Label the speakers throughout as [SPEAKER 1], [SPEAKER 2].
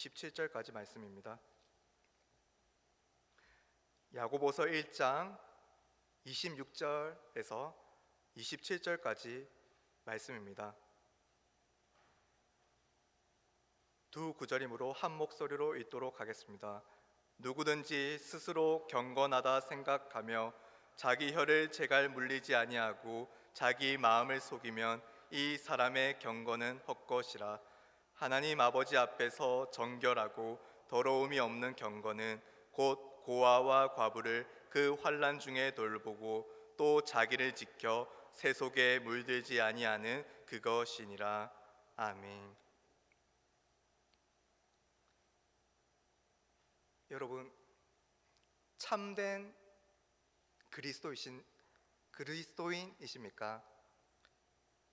[SPEAKER 1] 17절까지 말씀입니다. 야고보서 1장 26절에서 27절까지 말씀입니다. 두 구절이므로 한 목소리로 읽도록 하겠습니다. 누구든지 스스로 경건하다 생각하며 자기 혀를 제갈 물리지 아니하고 자기 마음을 속이면 이 사람의 경건은 헛것이라. 하나님 아버지 앞에서 정결하고 더러움이 없는 경건은 곧 고아와 과부를 그 환난 중에 돌보고 또 자기를 지켜 새 속에 물들지 아니하는 그것이니라. 아멘. 여러분, 참된 그리스도인이십니까?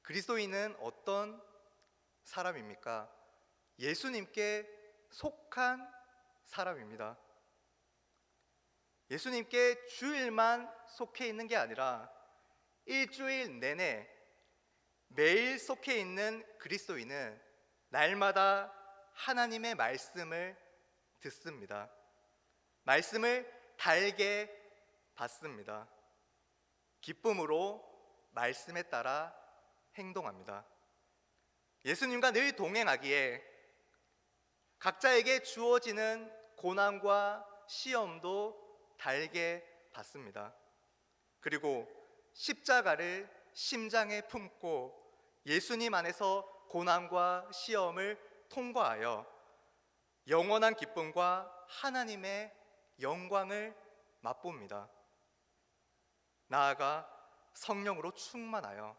[SPEAKER 1] 그리스도인은 어떤 사람입니까? 예수님께 속한 사람입니다. 예수님께 주일만 속해 있는 게 아니라 일주일 내내 매일 속해 있는 그리스도인은 날마다 하나님의 말씀을 듣습니다. 말씀을 달게 받습니다. 기쁨으로 말씀에 따라 행동합니다. 예수님과 늘 동행하기에 각자에게 주어지는 고난과 시험도 달게 받습니다. 그리고 십자가를 심장에 품고 예수님 안에서 고난과 시험을 통과하여 영원한 기쁨과 하나님의 영광을 맛봅니다. 나아가 성령으로 충만하여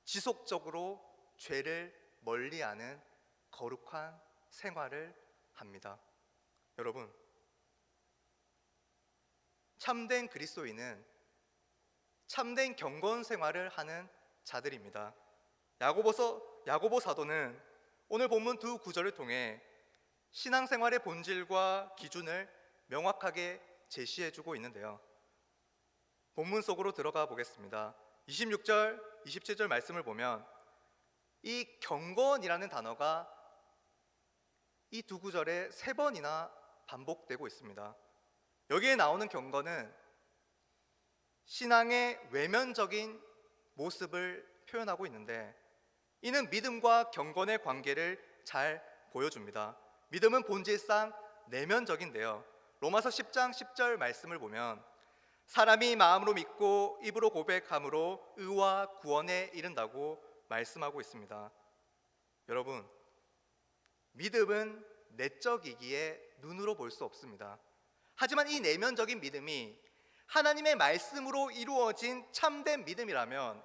[SPEAKER 1] 지속적으로 죄를 멀리하는 거룩한 생활을 합니다. 여러분, 참된 그리스도인은 참된 경건 생활을 하는 자들입니다. 야고보 사도는 오늘 본문 두 구절을 통해 신앙생활의 본질과 기준을 명확하게 제시해주고 있는데요. 본문 속으로 들어가 보겠습니다. 26절, 27절 말씀을 보면 이 경건이라는 단어가 이 두 구절에 3번이나 반복되고 있습니다. 여기에 나오는 경건은 신앙의 외면적인 모습을 표현하고 있는데, 이는 믿음과 경건의 관계를 잘 보여줍니다. 믿음은 본질상 내면적인데요. 로마서 10장 10절 말씀을 보면 사람이 마음으로 믿고 입으로 고백함으로 의와 구원에 이른다고 말씀하고 있습니다. 여러분, 믿음은 내적이기에 눈으로 볼 수 없습니다. 하지만 이 내면적인 믿음이 하나님의 말씀으로 이루어진 참된 믿음이라면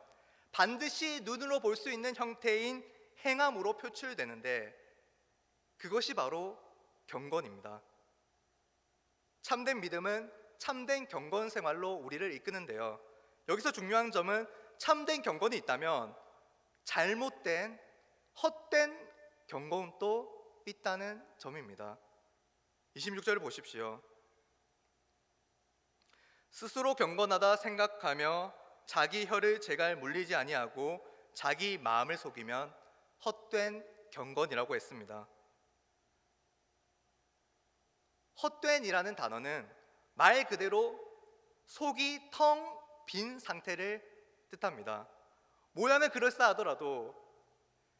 [SPEAKER 1] 반드시 눈으로 볼 수 있는 형태인 행함으로 표출되는데, 그것이 바로 경건입니다. 참된 믿음은 참된 경건 생활로 우리를 이끄는데요. 여기서 중요한 점은 참된 경건이 있다면 잘못된 헛된 경건도 있다는 점입니다. 26절을 보십시오. 스스로 경건하다 생각하며 자기 혀를 제갈 물리지 아니하고 자기 마음을 속이면 헛된 경건이라고 했습니다. 헛된이라는 단어는 말 그대로 속이 텅 빈 상태를 뜻합니다. 모양은 그럴싸하더라도,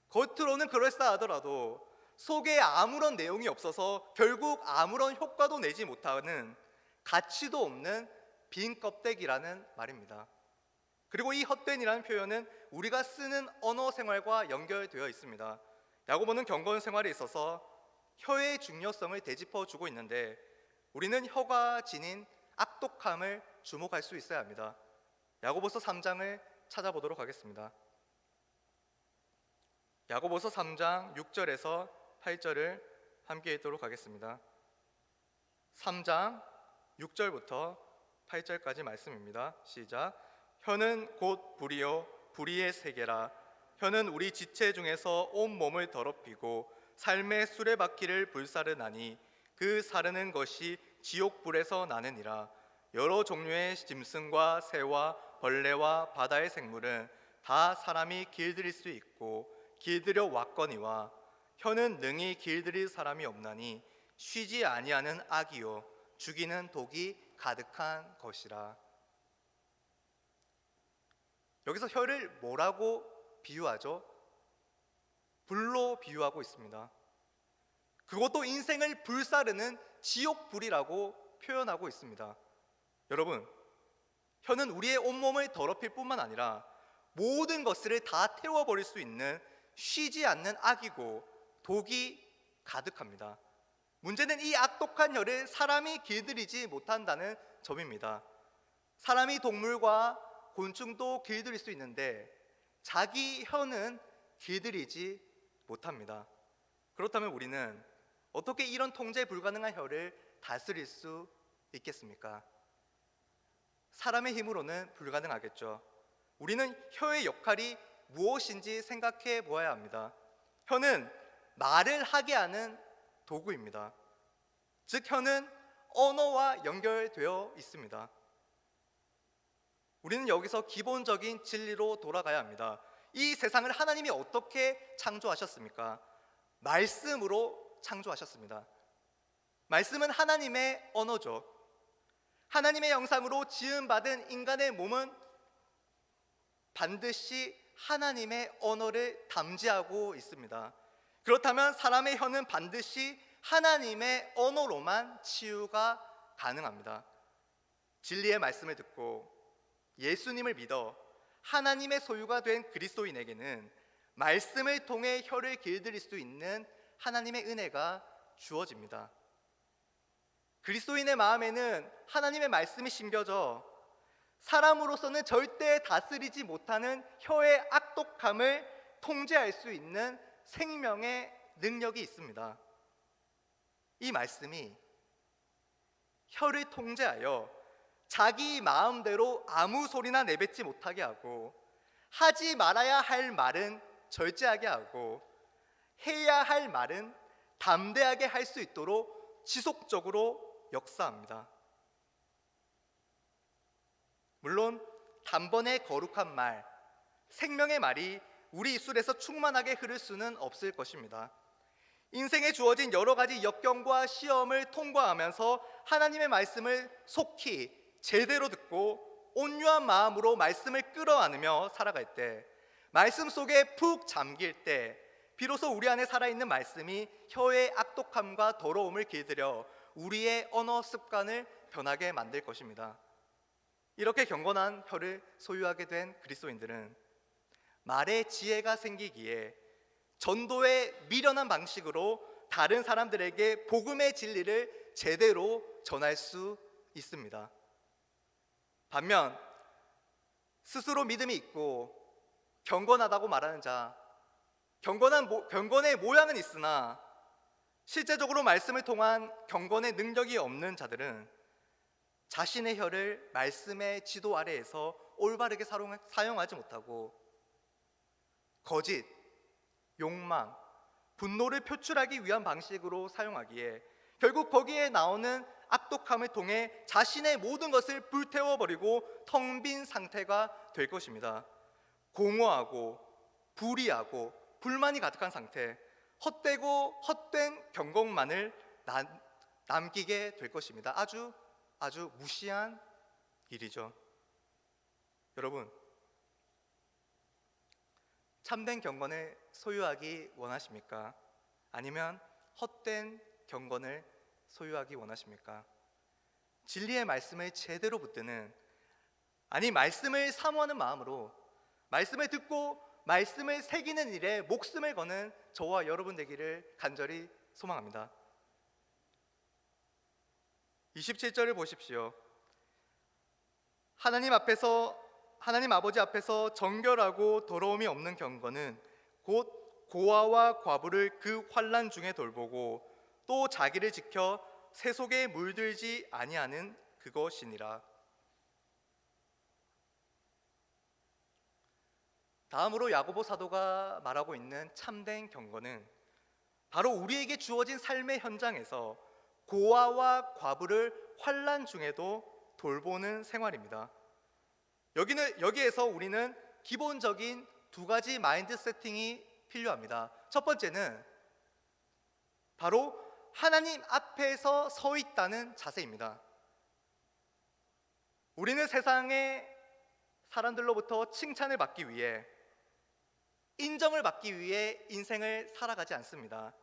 [SPEAKER 1] 겉으로는 그럴싸하더라도 속에 아무런 내용이 없어서 결국 아무런 효과도 내지 못하는, 가치도 없는 빈 껍데기라는 말입니다. 그리고 이 헛된이라는 표현은 우리가 쓰는 언어 생활과 연결되어 있습니다. 야고보는 경건 생활에 있어서 혀의 중요성을 되짚어주고 있는데, 우리는 혀가 지닌 악독함을 주목할 수 있어야 합니다. 야고보서 3장을 찾아보도록 하겠습니다. 야고보서 3장 6절에서 8절을 함께 읽도록 하겠습니다. 3장 6절부터 8절까지 말씀입니다. 시작. 혀는 곧 불이요 불의의 세계라. 혀는 우리 지체 중에서 온 몸을 더럽히고 삶의 수레바퀴를 불사르나니 그 사르는 것이 지옥불에서 나느니라. 여러 종류의 짐승과 새와 벌레와 바다의 생물은 다 사람이 길들일 수 있고 길들여 왔거니와 혀는 능히 길들일 사람이 없나니 쉬지 아니하는 악이요 죽이는 독이 가득한 것이라. 여기서 혀를 뭐라고 비유하죠? 불로 비유하고 있습니다. 그것도 인생을 불사르는 지옥불이라고 표현하고 있습니다. 여러분, 혀는 우리의 온몸을 더럽힐 뿐만 아니라 모든 것을 다 태워버릴 수 있는 쉬지 않는 악이고 독이 가득합니다. 문제는 이 악독한 혀를 사람이 길들이지 못한다는 점입니다. 사람이 동물과 곤충도 길들일 수 있는데 자기 혀는 길들이지 못합니다. 그렇다면 우리는 어떻게 이런 통제 불가능한 혀를 다스릴 수 있겠습니까? 사람의 힘으로는 불가능하겠죠. 우리는 혀의 역할이 무엇인지 생각해 보아야 합니다. 혀는 말을 하게 하는 도구입니다. 즉 혀는 언어와 연결되어 있습니다. 우리는 여기서 기본적인 진리로 돌아가야 합니다. 이 세상을 하나님이 어떻게 창조하셨습니까? 말씀으로 창조하셨습니다. 말씀은 하나님의 언어죠. 하나님의 형상으로 지음받은 인간의 몸은 반드시 하나님의 언어를 담지하고 있습니다. 그렇다면 사람의 혀는 반드시 하나님의 언어로만 치유가 가능합니다. 진리의 말씀을 듣고 예수님을 믿어 하나님의 소유가 된 그리스도인에게는 말씀을 통해 혀를 길들일 수 있는 하나님의 은혜가 주어집니다. 그리스도인의 마음에는 하나님의 말씀이 심겨져 사람으로서는 절대 다스리지 못하는 혀의 악독함을 통제할 수 있는 생명의 능력이 있습니다. 이 말씀이 혀를 통제하여 자기 마음대로 아무 소리나 내뱉지 못하게 하고 하지 말아야 할 말은 절제하게 하고 해야 할 말은 담대하게 할 수 있도록 지속적으로 역사합니다. 물론 단번에 거룩한 말, 생명의 말이 우리 입술에서 충만하게 흐를 수는 없을 것입니다. 인생에 주어진 여러 가지 역경과 시험을 통과하면서 하나님의 말씀을 속히 제대로 듣고 온유한 마음으로 말씀을 끌어안으며 살아갈 때, 말씀 속에 푹 잠길 때 비로소 우리 안에 살아있는 말씀이 혀의 악독함과 더러움을 길들여 우리의 언어 습관을 변하게 만들 것입니다. 이렇게 경건한 혀를 소유하게 된 그리스도인들은 말에 지혜가 생기기에 전도의 미련한 방식으로 다른 사람들에게 복음의 진리를 제대로 전할 수 있습니다. 반면 스스로 믿음이 있고 경건하다고 말하는 자, 경건의 모양은 있으나 실제적으로 말씀을 통한 경건의 능력이 없는 자들은 자신의 혀를 말씀의 지도 아래에서 올바르게 사용하지 못하고 거짓, 욕망, 분노를 표출하기 위한 방식으로 사용하기에 결국 거기에 나오는 악독함을 통해 자신의 모든 것을 불태워버리고 텅 빈 상태가 될 것입니다. 공허하고 불의하고 불만이 가득한 상태, 헛되고 헛된 경건만을 남기게 될 것입니다. 아주 무시한 일이죠. 여러분, 참된 경건을 소유하기 원하십니까? 아니면 헛된 경건을 소유하기 원하십니까? 진리의 말씀을 제대로 붙드는, 아니 말씀을 사모하는 마음으로 말씀을 듣고 말씀을 새기는 일에 목숨을 거는 저와 여러분 되기를 간절히 소망합니다. 27절을 보십시오. 하나님 아버지 앞에서 정결하고 더러움이 없는 경건은 곧 고아와 과부를 그 환난 중에 돌보고 또 자기를 지켜 새 속에 물들지 아니하는 그것이니라. 다음으로 야고보 사도가 말하고 있는 참된 경건은 바로 우리에게 주어진 삶의 현장에서 고아와 과부를 환난 중에도 돌보는 생활입니다. 여기에서 우리는 기본적인 두 가지 마인드 세팅이 필요합니다. 첫 번째는 바로 하나님 앞에서 서 있다는 자세입니다. 우리는 세상의 사람들로부터 칭찬을 받기 위해, 인정을 받기 위해 인생을 살아가지 않습니다.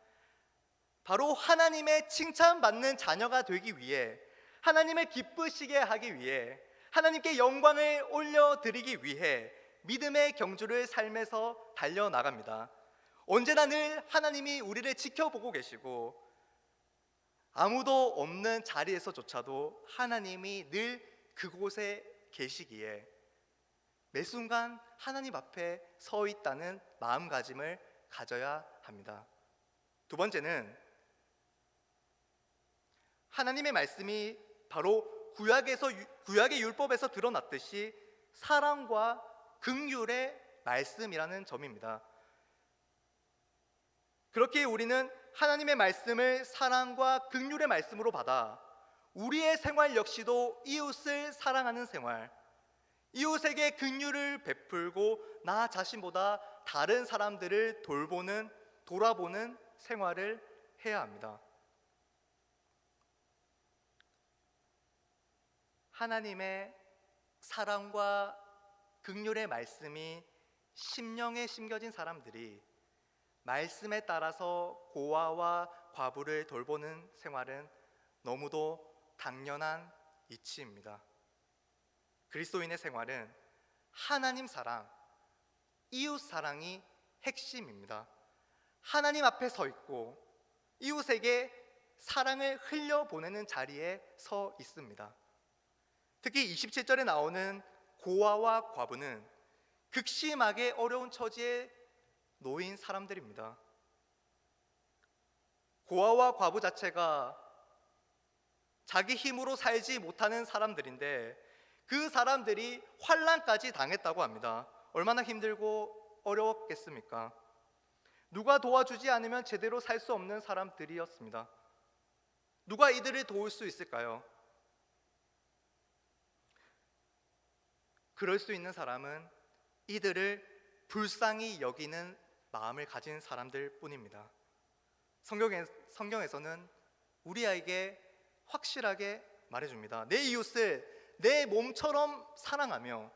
[SPEAKER 1] 바로 하나님의 칭찬받는 자녀가 되기 위해, 하나님을 기쁘시게 하기 위해, 하나님께 영광을 올려드리기 위해 믿음의 경주를 삶에서 달려나갑니다. 언제나 늘 하나님이 우리를 지켜보고 계시고, 아무도 없는 자리에서조차도 하나님이 늘 그곳에 계시기에 매 순간 하나님 앞에 서 있다는 마음가짐을 가져야 합니다. 두 번째는 하나님의 말씀이 바로 구약의 율법에서 드러났듯이 사랑과 긍휼의 말씀이라는 점입니다. 그렇게 우리는 하나님의 말씀을 사랑과 긍휼의 말씀으로 받아 우리의 생활 역시도 이웃을 사랑하는 생활, 이웃에게 긍휼을 베풀고 나 자신보다 다른 사람들을 돌아보는 생활을 해야 합니다. 하나님의 사랑과 긍휼의 말씀이 심령에 심겨진 사람들이 말씀에 따라서 고아와 과부를 돌보는 생활은 너무도 당연한 이치입니다. 그리스도인의 생활은 하나님 사랑, 이웃 사랑이 핵심입니다. 하나님 앞에 서 있고 이웃에게 사랑을 흘려보내는 자리에 서 있습니다. 특히 27절에 나오는 고아와 과부는 극심하게 어려운 처지에 놓인 사람들입니다. 고아와 과부 자체가 자기 힘으로 살지 못하는 사람들인데 그 사람들이 환난까지 당했다고 합니다. 얼마나 힘들고 어려웠겠습니까? 누가 도와주지 않으면 제대로 살 수 없는 사람들이었습니다. 누가 이들을 도울 수 있을까요? 그럴 수 있는 사람은 이들을 불쌍히 여기는 마음을 가진 사람들 뿐입니다. 성경에서는 우리에게 확실하게 말해줍니다. 내 이웃을 내 몸처럼 사랑하며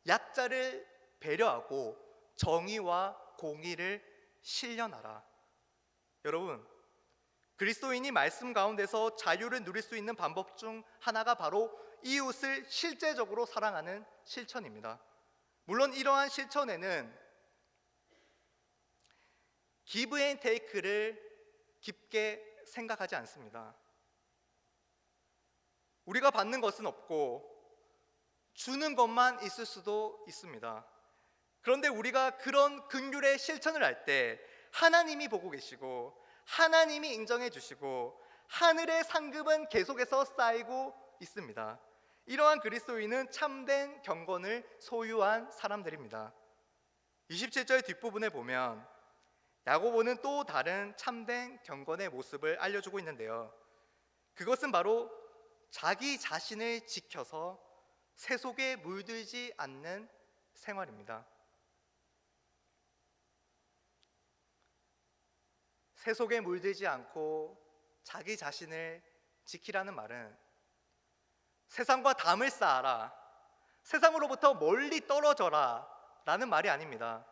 [SPEAKER 1] 약자를 배려하고 정의와 공의를 실현하라. 여러분, 그리스도인이 말씀 가운데서 자유를 누릴 수 있는 방법 중 하나가 바로 이웃을 실제적으로 사랑하는 실천입니다. 물론 이러한 실천에는 give and take를 깊게 생각하지 않습니다. 우리가 받는 것은 없고 주는 것만 있을 수도 있습니다. 그런데 우리가 그런 긍휼의 실천을 할 때 하나님이 보고 계시고 하나님이 인정해 주시고 하늘의 상급은 계속해서 쌓이고 있습니다. 이러한 그리스도인은 참된 경건을 소유한 사람들입니다. 27절 뒷부분에 보면 야고보는 또 다른 참된 경건의 모습을 알려주고 있는데요. 그것은 바로 자기 자신을 지켜서 세속에 물들지 않는 생활입니다. 세속에 물들지 않고 자기 자신을 지키라는 말은 세상과 담을 쌓아라, 세상으로부터 멀리 떨어져라 라는 말이 아닙니다.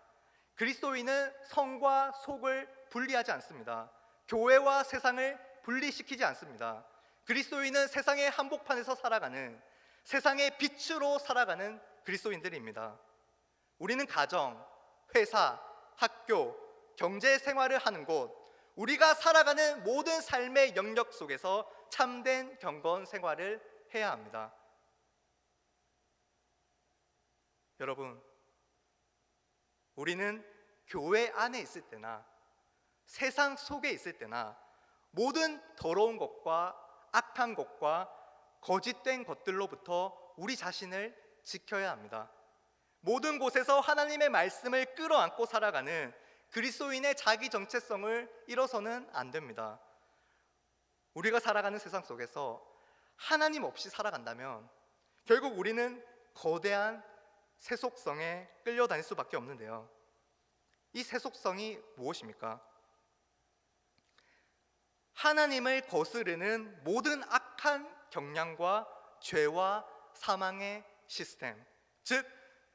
[SPEAKER 1] 그리스도인은 성과 속을 분리하지 않습니다. 교회와 세상을 분리시키지 않습니다. 그리스도인은 세상의 한복판에서 살아가는, 세상의 빛으로 살아가는 그리스도인들입니다. 우리는 가정, 회사, 학교, 경제 생활을 하는 곳, 우리가 살아가는 모든 삶의 영역 속에서 참된 경건 생활을 해야 합니다. 여러분, 우리는 교회 안에 있을 때나 세상 속에 있을 때나 모든 더러운 것과 악한 것과 거짓된 것들로부터 우리 자신을 지켜야 합니다. 모든 곳에서 하나님의 말씀을 끌어안고 살아가는 그리스도인의 자기 정체성을 잃어서는 안 됩니다. 우리가 살아가는 세상 속에서 하나님 없이 살아간다면 결국 우리는 거대한 세속성에 끌려다닐 수밖에 없는데요. 이 세속성이 무엇입니까? 하나님을 거스르는 모든 악한 경향과 죄와 사망의 시스템, 즉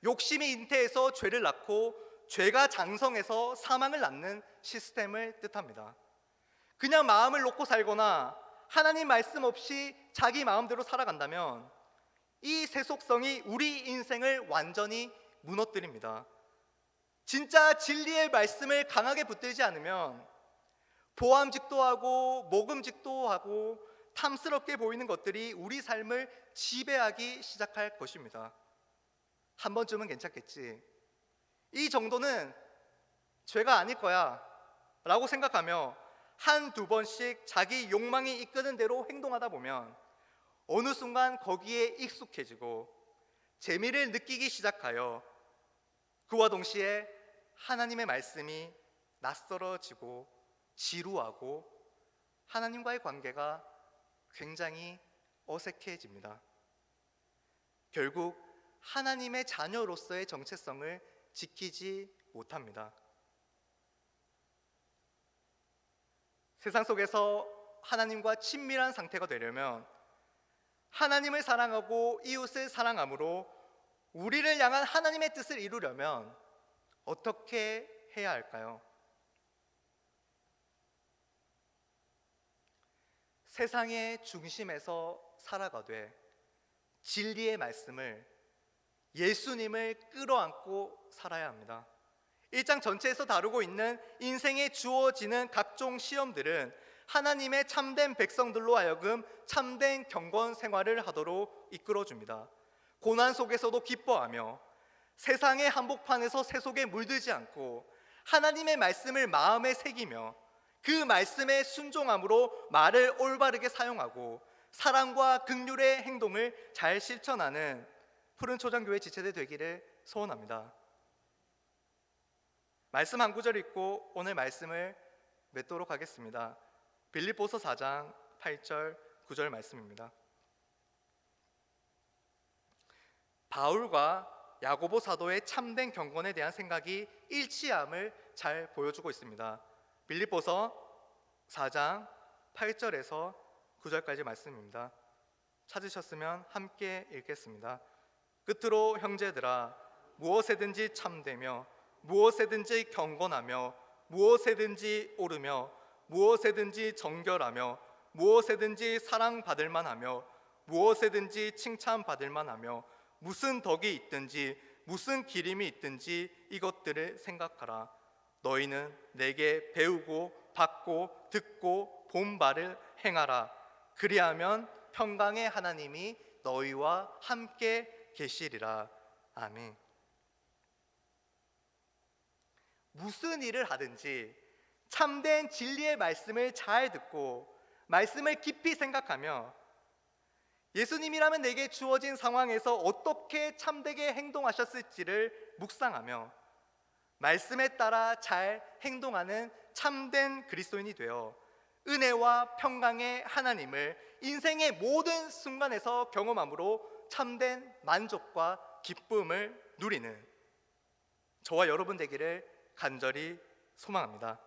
[SPEAKER 1] 욕심이 잉태해서 죄를 낳고 죄가 장성해서 사망을 낳는 시스템을 뜻합니다. 그냥 마음을 놓고 살거나 하나님 말씀 없이 자기 마음대로 살아간다면 이 세속성이 우리 인생을 완전히 무너뜨립니다. 진짜 진리의 말씀을 강하게 붙들지 않으면 보암직도 하고 모금직도 하고 탐스럽게 보이는 것들이 우리 삶을 지배하기 시작할 것입니다. 한 번쯤은 괜찮겠지, 이 정도는 죄가 아닐 거야 라고 생각하며 한두 번씩 자기 욕망이 이끄는 대로 행동하다 보면 어느 순간 거기에 익숙해지고 재미를 느끼기 시작하여 그와 동시에 하나님의 말씀이 낯설어지고 지루하고 하나님과의 관계가 굉장히 어색해집니다. 결국 하나님의 자녀로서의 정체성을 지키지 못합니다. 세상 속에서 하나님과 친밀한 상태가 되려면 하나님을 사랑하고 이웃을 사랑함으로 우리를 향한 하나님의 뜻을 이루려면 어떻게 해야 할까요? 세상의 중심에서 살아가되 진리의 말씀을, 예수님을 끌어안고 살아야 합니다. 1장 전체에서 다루고 있는 인생에 주어지는 각종 시험들은 하나님의 참된 백성들로 하여금 참된 경건 생활을 하도록 이끌어줍니다. 고난 속에서도 기뻐하며 세상의 한복판에서 세속에 물들지 않고 하나님의 말씀을 마음에 새기며 그 말씀에 순종함으로 말을 올바르게 사용하고 사랑과 긍휼의 행동을 잘 실천하는 푸른 초장교회 지체들 되기를 소원합니다. 말씀 한 구절 읽고 오늘 말씀을 맺도록 하겠습니다. 빌립보서 4장 8절 9절 말씀입니다. 바울과 야고보 사도의 참된 경건에 대한 생각이 일치함을 잘 보여주고 있습니다. 빌립보서 4장 8절에서 9절까지 말씀입니다. 찾으셨으면 함께 읽겠습니다. 끝으로 형제들아, 무엇에든지 참되며 무엇에든지 경건하며 무엇에든지 옳으며 무엇에든지 정결하며 무엇에든지 사랑받을 만하며 무엇에든지 칭찬받을 만하며 무슨 덕이 있든지 무슨 기림이 있든지 이것들을 생각하라. 너희는 내게 배우고 받고 듣고 본 바를 행하라. 그리하면 평강의 하나님이 너희와 함께 계시리라. 아멘. 무슨 일을 하든지 참된 진리의 말씀을 잘 듣고 말씀을 깊이 생각하며 예수님이라면 내게 주어진 상황에서 어떻게 참되게 행동하셨을지를 묵상하며 말씀에 따라 잘 행동하는 참된 그리스도인이 되어 은혜와 평강의 하나님을 인생의 모든 순간에서 경험함으로 참된 만족과 기쁨을 누리는 저와 여러분 되기를 간절히 소망합니다.